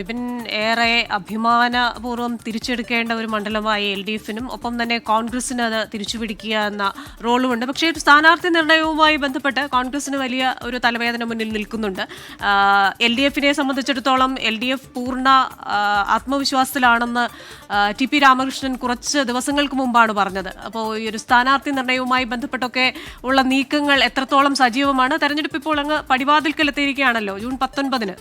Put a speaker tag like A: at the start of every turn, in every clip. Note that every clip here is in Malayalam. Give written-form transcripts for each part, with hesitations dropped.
A: വിപിൻ, ഏറെ അഭിമാനപൂർവ്വം തിരിച്ചെടുക്കേണ്ട ഒരു മണ്ഡലമായി LDFിനും ഒപ്പം തന്നെ കോൺഗ്രസിന് അത് തിരിച്ചുപിടിക്കുക എന്ന റോളുമുണ്ട്. പക്ഷേ സ്ഥാനാർത്ഥി നിർണയവുമായി ബന്ധപ്പെട്ട് കോൺഗ്രസിന് വലിയ ഒരു തലവേദന മുന്നിൽ നിൽക്കുന്നുണ്ട്. LDFിനെ സംബന്ധിച്ചിടത്തോളം LDF പൂർണ്ണ ആത്മവിശ്വാസത്തിലാണെന്ന് TP രാമകൃഷ്ണൻ കുറച്ച് ദിവസങ്ങൾക്ക് മുമ്പാണ് പറഞ്ഞത്. അപ്പോൾ ഈ ഒരു സ്ഥാനാർത്ഥി നിർണയവുമായി ബന്ധപ്പെട്ടൊക്കെ ഉള്ള നീക്കങ്ങൾ എത്രത്തോളം സജീവമാണ്? തെരഞ്ഞെടുപ്പ് ഇപ്പോൾ അങ്ങ് പടിവാതിൽക്കൽ എത്തിയിരിക്കുകയാണല്ലോ, ജൂൺ 19-ന്.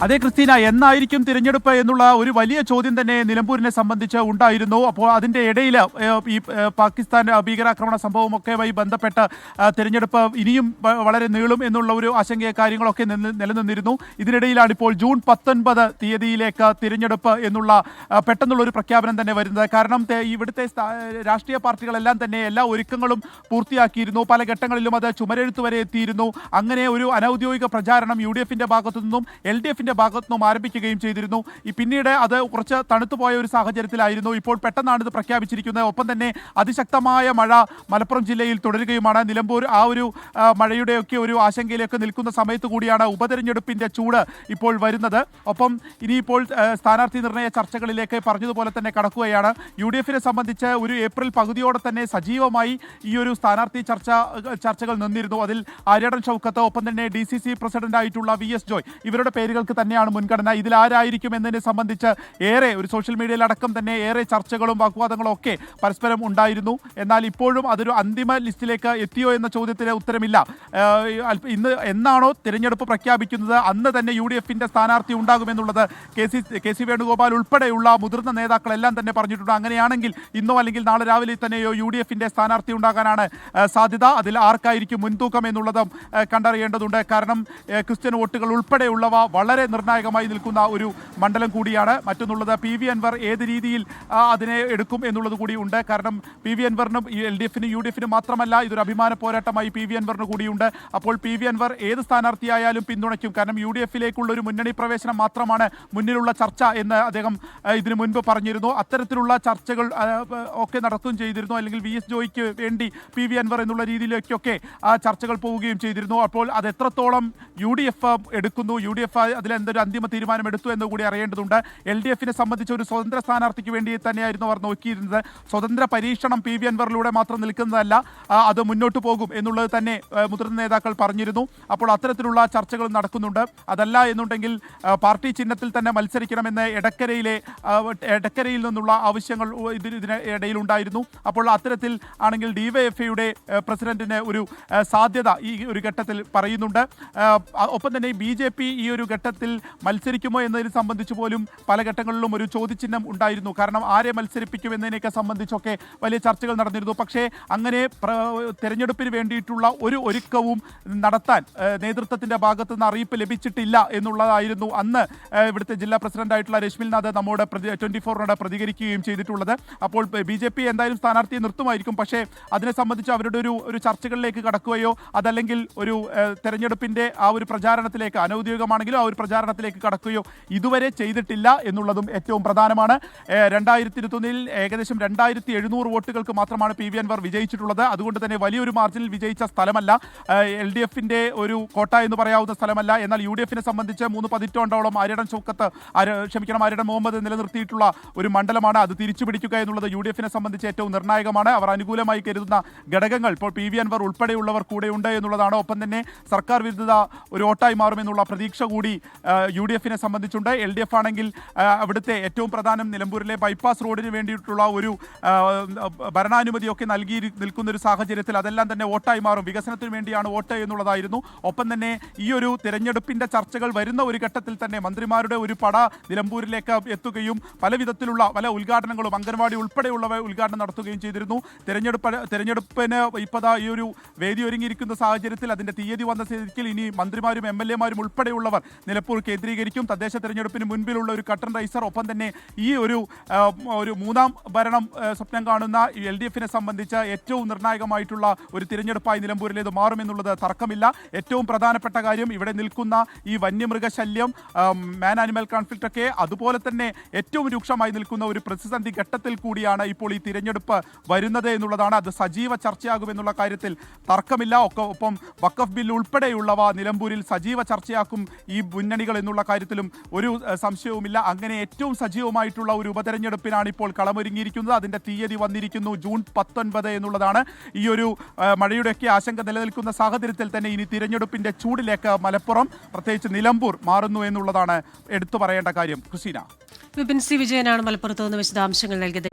B: അതെ ക്രിസ്റ്റീന, എന്നായിരിക്കും തിരഞ്ഞെടുപ്പ് എന്നുള്ള ഒരു വലിയ ചോദ്യം തന്നെ നിലമ്പൂരിനെ സംബന്ധിച്ച് ഉണ്ടായിരുന്നു. അപ്പോൾ അതിൻ്റെ ഇടയിൽ ഈ പാകിസ്ഥാൻ ഭീകരാക്രമണ സംഭവമൊക്കെയുമായി ബന്ധപ്പെട്ട് തിരഞ്ഞെടുപ്പ് ഇനിയും വളരെ നീളും എന്നുള്ള ഒരു ആശങ്കയെ കാര്യങ്ങളൊക്കെ നിലനിന്നിരുന്നു. ഇതിനിടയിലാണ് ഇപ്പോൾ ജൂൺ 19 തീയതിയിലേക്ക് തിരഞ്ഞെടുപ്പ് എന്നുള്ള പെട്ടെന്നുള്ള ഒരു പ്രഖ്യാപനം തന്നെ വരുന്നത്. കാരണം ഇവിടുത്തെ രാഷ്ട്രീയ പാർട്ടികളെല്ലാം തന്നെ എല്ലാ ഒരുക്കങ്ങളും പൂർത്തിയാക്കിയിരുന്നു. പല ഘട്ടങ്ങളിലും അത് ചുമരെഴുത്ത് വരെ എത്തിയിരുന്നു. അങ്ങനെ ഒരു അനൗദ്യോഗിക പ്രചാരണം UDFിൻ്റെ ഭാഗത്തു നിന്നും LDFിൻ്റെ ഭാഗത്തു നിന്നും ആരംഭിക്കുകയും ചെയ്തിരുന്നു. പിന്നീട് അത് കുറച്ച് തണുത്തുപോയ ഒരു സാഹചര്യത്തിലായിരുന്നു. ഇപ്പോൾ പെട്ടെന്നാണ് ഇത് പ്രഖ്യാപിച്ചിരിക്കുന്നത്. ഒപ്പം തന്നെ അതിശക്തമായ മഴ മലപ്പുറം ജില്ലയിൽ തുടരുകയുമാണ്. നിലമ്പൂർ ആ ഒരു മഴയുടെയൊക്കെ ഒരു ആശങ്കയിലേക്ക് നിൽക്കുന്ന സമയത്ത് കൂടിയാണ് ഉപതെരഞ്ഞെടുപ്പിൻ്റെ ചൂട് ഇപ്പോൾ വരുന്നത്. ഒപ്പം ഇനിയിപ്പോൾ സ്ഥാനാർത്ഥി നിർണയ ചർച്ചകളിലേക്ക് പറഞ്ഞതുപോലെ തന്നെ കടക്കുകയാണ്. UDFിനെ സംബന്ധിച്ച് ഒരു ഏപ്രിൽ പകുതിയോടെ തന്നെ സജീവമായി ഈ ഒരു സ്ഥാനാർത്ഥി ചർച്ചകൾ നിന്നിരുന്നു. അതിൽ ആര്യാടൻ ഷൗക്കത്ത്, ഒപ്പം തന്നെ DCC പ്രസിഡന്റായിട്ടുള്ള VS ജോയ്, ഇവരുടെ പേരുകൾക്ക് തന്നെയാണ് മുൻഗണന. ഇതിൽ ആരായിരിക്കും എന്നതിനെ സംബന്ധിച്ച് ഏറെ ഒരു സോഷ്യൽ മീഡിയയിലടക്കം തന്നെ ഏറെ ചർച്ചകളും വാഗ്വാദങ്ങളും ഒക്കെ പരസ്പരം ഉണ്ടായിരുന്നു. എന്നാൽ ഇപ്പോഴും അതൊരു അന്തിമ ലിസ്റ്റിലേക്ക് എത്തിയോ എന്ന ചോദ്യത്തിന് ഉത്തരമില്ല. ഇന്ന് എന്നാണോ തിരഞ്ഞെടുപ്പ് പ്രഖ്യാപിക്കുന്നത് അന്ന് തന്നെ UDFിൻ്റെ സ്ഥാനാർത്ഥി ഉണ്ടാകുമെന്നുള്ളത് കെ സി വേണുഗോപാൽ ഉൾപ്പെടെയുള്ള മുതിർന്ന നേതാക്കളെല്ലാം തന്നെ പറഞ്ഞിട്ടുണ്ട്. അങ്ങനെയാണെങ്കിൽ ഇന്നോ അല്ലെങ്കിൽ നാളെ രാവിലെ തന്നെയോ UDFിൻ്റെ സ്ഥാനാർത്ഥി ഉണ്ടാകാനാണ് സാധ്യത. അതിൽ ആർക്കായിരിക്കും മുൻതൂക്കം എന്നുള്ളതും കണ്ടറിയേണ്ടതുണ്ട്. കാരണം ക്രിസ്ത്യൻ വോട്ടുകൾ ഉൾപ്പെടെയുള്ളവ വളരെ നിർണായകമായി നിൽക്കുന്ന ഒരു മണ്ഡലം കൂടിയാണ്. മറ്റൊന്നുള്ളത് PV അൻവർ ഏത് രീതിയിൽ അതിനെ എടുക്കും എന്നുള്ളത് കൂടി ഉണ്ട്. കാരണം PV അൻവറിനും LDFിനും UDFിനും മാത്രമല്ല, ഇതൊരു അഭിമാന പോരാട്ടമായി PV അൻവറിന് കൂടിയുണ്ട്. അപ്പോൾ PV അൻവർ ഏത് സ്ഥാനാർത്ഥിയായാലും പിന്തുണയ്ക്കും. കാരണം UDFിലേക്കുള്ള ഒരു മുന്നണി പ്രവേശനം മാത്രമാണ് മുന്നിലുള്ള ചർച്ച എന്ന് അദ്ദേഹം ഇതിനു മുൻപ് പറഞ്ഞിരുന്നു. അത്തരത്തിലുള്ള ചർച്ചകൾ ഒക്കെ നടത്തുകയും ചെയ്തിരുന്നു. അല്ലെങ്കിൽ VS ജോയിക്ക് വേണ്ടി PV അൻവർ എന്നുള്ള രീതിയിലേക്കൊക്കെ ചർച്ചകൾ പോവുകയും ചെയ്തിരുന്നു. അപ്പോൾ അത് എത്രത്തോളം UDF എടുക്കുന്നു, UDF അതിലെന്തൊരു അന്തിമ തീരുമാനം എടുത്തു എന്ന് കൂടി അറിയേണ്ടതുണ്ട്. LDFിനെ സംബന്ധിച്ച് ഒരു സ്വതന്ത്ര സ്ഥാനാർത്ഥിക്ക് വേണ്ടി തന്നെയായിരുന്നു അവർ നോക്കിയിരുന്നത്. സ്വതന്ത്ര പരീക്ഷണം PV അൻവറിലൂടെ മാത്രം നിൽക്കുന്നതല്ല, അത് മുന്നോട്ട് പോകും എന്നുള്ളത് തന്നെ മുതിർന്ന നേതാക്കൾ പറഞ്ഞിരുന്നു. അപ്പോൾ അത്തരത്തിലുള്ള ചർച്ചകൾ നടക്കുന്നുണ്ട്. അതല്ല എന്നുണ്ടെങ്കിൽ പാർട്ടി ചിഹ്നത്തിൽ തന്നെ മത്സരിക്കണമെന്ന് എടക്കരയിൽ നിന്നുള്ള ആവശ്യങ്ങൾ ഇതിനിടയിൽ ഉണ്ടായിരുന്നു. അപ്പോൾ അത്തരത്തിൽ ആണെങ്കിൽ DYFIയുടെ പ്രസിഡന്റിന് ഒരു സാധ്യത ഈ ഒരു ഘട്ടത്തിൽ പറയുന്നുണ്ട്. ഒപ്പം തന്നെ BJP ഈ ഒരു ഘട്ടത്തിൽ മത്സരിക്കുമോ എന്നതിനെ സംബന്ധിച്ച് പോലും പല ഘട്ടങ്ങളിലും ഒരു ചോദ്യചിഹ്നം ഉണ്ടായിരുന്നു. കാരണം ആരെ മത്സരിപ്പിക്കും എന്നതിനെയൊക്കെ സംബന്ധിച്ചൊക്കെ വലിയ ചർച്ചകൾ നടന്നിരുന്നു. പക്ഷേ അങ്ങനെ തെരഞ്ഞെടുപ്പിന് വേണ്ടിയിട്ടുള്ള ഒരു ഒരുക്കവും നടത്താൻ നേതൃത്വത്തിൻ്റെ ഭാഗത്തു നിന്ന് അറിയിപ്പ് ലഭിച്ചിട്ടില്ല എന്നുള്ളതായിരുന്നു അന്ന് ഇവിടുത്തെ ജില്ലാ പ്രസിഡന്റായിട്ടുള്ള രശ്മിൽനാഥ് നമ്മോട് 24നോട് പ്രതികരിക്കുകയും ചെയ്തിട്ടുള്ളത്. അപ്പോൾ BJP എന്തായാലും സ്ഥാനാർത്ഥിയെ നിർത്തുമായിരിക്കും. പക്ഷേ അതിനെ സംബന്ധിച്ച് അവരുടെ ഒരു ചർച്ചകളിലേക്ക് കടക്കുകയോ അതല്ലെങ്കിൽ ഒരു തെരഞ്ഞെടുപ്പിൻ്റെ ആ ഒരു പ്രചാരണത്തിലേക്ക് അനൗദ്യോഗികമാണെങ്കിലും ആ ഒരു പ്രചാരണത്തിലേക്ക് കടക്കുകയോ ഇതുവരെ ചെയ്തിട്ടില്ല എന്നുള്ളതും ഏറ്റവും പ്രധാനമാണ്. 2021 ഏകദേശം 2700 വോട്ടുകൾക്ക് മാത്രമാണ് PV അൻവർ വിജയിച്ചിട്ടുള്ളത്. അതുകൊണ്ട് തന്നെ വലിയൊരു മാർജിനിൽ വിജയിച്ച സ്ഥലമല്ല, LDFിൻ്റെ ഒരു കോട്ട എന്ന് പറയാവുന്ന സ്ഥലമല്ല. എന്നാൽ UDFിനെ സംബന്ധിച്ച് 3 പതിറ്റാണ്ടോളം ആര്യാടൻ മുഹമ്മദ് നിലനിർത്തിയിട്ടുള്ള ഒരു മണ്ഡലമാണ്. അത് തിരിച്ചു പിടിക്കുക എന്നുള്ളത് UDFിനെ സംബന്ധിച്ച് ഏറ്റവും നിർണായകമാണ്. അവർ അനുകൂലമായി കരുതുന്ന ഘടകങ്ങൾ ഇപ്പോൾ PV അൻവർ ഉൾപ്പെടെയുള്ളവർ കൂടെയുണ്ട് എന്നുള്ളതാണ്. ഒപ്പം തന്നെ സർക്കാർ വിരുദ്ധത ഒരു വോട്ടായി മാറുമെന്നുള്ള പ്രതീക്ഷ കൂടി UDFിനെ സംബന്ധിച്ചുണ്ട്. LDF ആണെങ്കിൽ അവിടുത്തെ ഏറ്റവും പ്രധാനം നിലമ്പൂരിലെ ബൈപ്പാസ് റോഡിന് വേണ്ടിയിട്ടുള്ള ഒരു ഭരണാനുമതിയൊക്കെ നൽകി നിൽക്കുന്ന ഒരു സാഹചര്യത്തിൽ അതെല്ലാം തന്നെ വോട്ടായി മാറും. വികസനത്തിന് വേണ്ടിയാണ് വോട്ട് എന്നുള്ളതായിരുന്നു. ഒപ്പം തന്നെ ഈ ഒരു തിരഞ്ഞെടുപ്പിൻ്റെ ചർച്ചകൾ വരുന്ന ഒരു ഘട്ടത്തിൽ തന്നെ മന്ത്രിമാരുടെ ഒരു പട നിലമ്പൂരിലേക്ക് എത്തുകയും പല ഉദ്ഘാടനങ്ങളും അംഗൻവാടി ഉൾപ്പെടെയുള്ളവ ഉദ്ഘാടനം നടത്തുകയും ചെയ്തിരുന്നു. തിരഞ്ഞെടുപ്പിന് ഇപ്പോൾ ഈ ഒരു വേദി ഒരുങ്ങിയിരിക്കുന്ന സാഹചര്യത്തിൽ അതിൻ്റെ തീയതി വന്ന സ്ഥിതിക്ക് ഇനി മന്ത്രിമാരും MLA മാരും ഉൾപ്പെടെയുള്ളവർ ഇപ്പോൾ കേന്ദ്രീകരിക്കും. തദ്ദേശ തെരഞ്ഞെടുപ്പിന് മുൻപിലുള്ള ഒരു കട്ടൻ റൈസർ, ഒപ്പം തന്നെ ഈ ഒരു മൂന്നാം ഭരണം സ്വപ്നം കാണുന്ന LDF-നെ സംബന്ധിച്ച് ഏറ്റവും നിർണായകമായിട്ടുള്ള ഒരു തിരഞ്ഞെടുപ്പായി നിലമ്പൂരിലേത് മാറുമെന്നുള്ളത് തർക്കമില്ല. ഏറ്റവും പ്രധാനപ്പെട്ട കാര്യം ഇവിടെ നിൽക്കുന്ന ഈ വന്യമൃഗശല്യം, മാൻ ആനിമൽ കോൺഫ്ലിക്റ്റ് ഒക്കെ, അതുപോലെ തന്നെ ഏറ്റവും രൂക്ഷമായി നിൽക്കുന്ന ഒരു പ്രതിസന്ധി ഘട്ടത്തിൽ കൂടിയാണ് ഇപ്പോൾ ഈ തിരഞ്ഞെടുപ്പ് വരുന്നത് എന്നുള്ളതാണ്. അത് സജീവ ചർച്ചയാകുമെന്നുള്ള കാര്യത്തിൽ തർക്കമില്ല. ഒപ്പം വഖഫ് ബിൽ ഉൾപ്പെടെയുള്ളവ നിലമ്പൂരിൽ സജീവ ചർച്ചയാക്കും ഈ മുന്നണികൾ എന്നുള്ള കാര്യത്തിലും ഒരു സംശയവുമില്ല. അങ്ങനെ ഏറ്റവും സജീവമായിട്ടുള്ള ഒരു ഉപതെരഞ്ഞെടുപ്പിനാണ് ഇപ്പോൾ കളമൊരുങ്ങിയിരിക്കുന്നത്. അതിന്റെ തീയതി വന്നിരിക്കുന്നു ജൂൺ 19 എന്നുള്ളതാണ്. ഈ ഒരു മഴയുടെയൊക്കെ ആശങ്ക നിലനിൽക്കുന്ന സാഹചര്യത്തിൽ തന്നെ ഇനി തിരഞ്ഞെടുപ്പിന്റെ ചൂടിലേക്ക് മലപ്പുറം, പ്രത്യേകിച്ച് നിലമ്പൂർ മാറുന്നു എന്നുള്ളതാണ് എടുത്തു പറയേണ്ട കാര്യം. ക്രിസ്റ്റീന.
A: വിപിൻ സി വിജയനാണ് മലപ്പുറത്ത് നിന്ന് വിശദാംശങ്ങൾ നൽകിയത്.